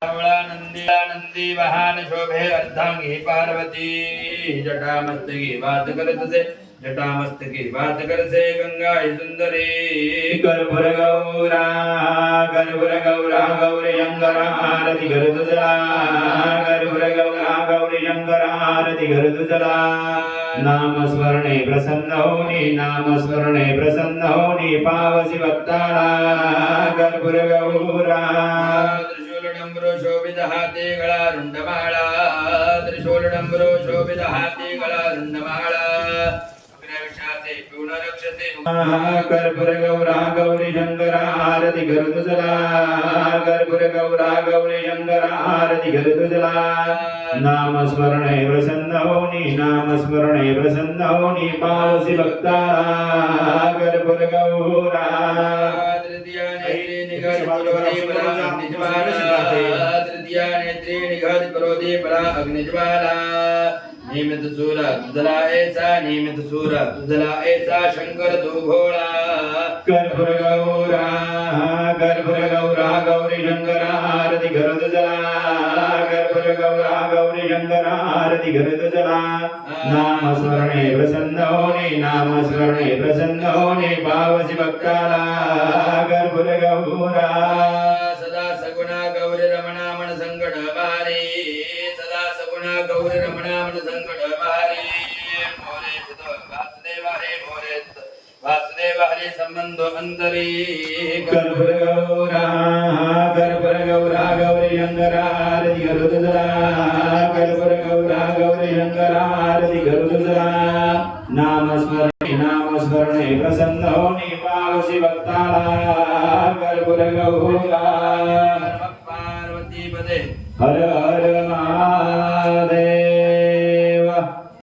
नंदी वाहन शोभे अर्धांगी पार्वती जटामस्तकी बात करत से जटामस्तकी बात कर से गंगा सुंदरी कर्पूर गौरा गौरी शंकर आरती कर तुझला कर्पूर गौरा गौरी शंकर आरती कर तुझला नाम स्मरणे प्रसन्न होनी पावसी भक्ताला कर्पूर गौरा त्रिशूलडंबरो शोभित हाती गळा रुंडमाळा त्रिशूलडंबरो शोभित हाती गळा रुंडमाळा अग्रविशाते पूर्णरक्षते कर्पूर गौरा गौरी शंकर आरती कर तुझला कर्पूर गौरा गौरी शंकर आरती कर तुझला नाम स्मरणे प्रसन्न होनी पावसी भक्ताला कर्पूर गौरा तृतीया नेत्री निघत परा अग्निज्वाला नियमित सूर तुझला ऐसा शंकर तू भोळा कर्पूर गौरा गौरी शंकर आरती कर तुझला कर्पूर गौरा गौरी शंकर आरती कर तुझला नाम स्मरणे प्रसन्न होने पावसी भक्ताला कर्पूर गौरा सदा सगुणा गौरी रमणा मन संकट भारी सदा सगुणा गौरी रमणा मन संकट भारी मोरे वासुदेव हरे संबंध अंतरी कर्पूर गौरा गौरी शंकर आरती कर तुझला कर्पूर गौरा गौरी शंकर आरती कर तुझला नाम स्मरणे प्रसन्न होनी पावसी भक्ताला कर्पूर गौरा पार्वती पदे हर हर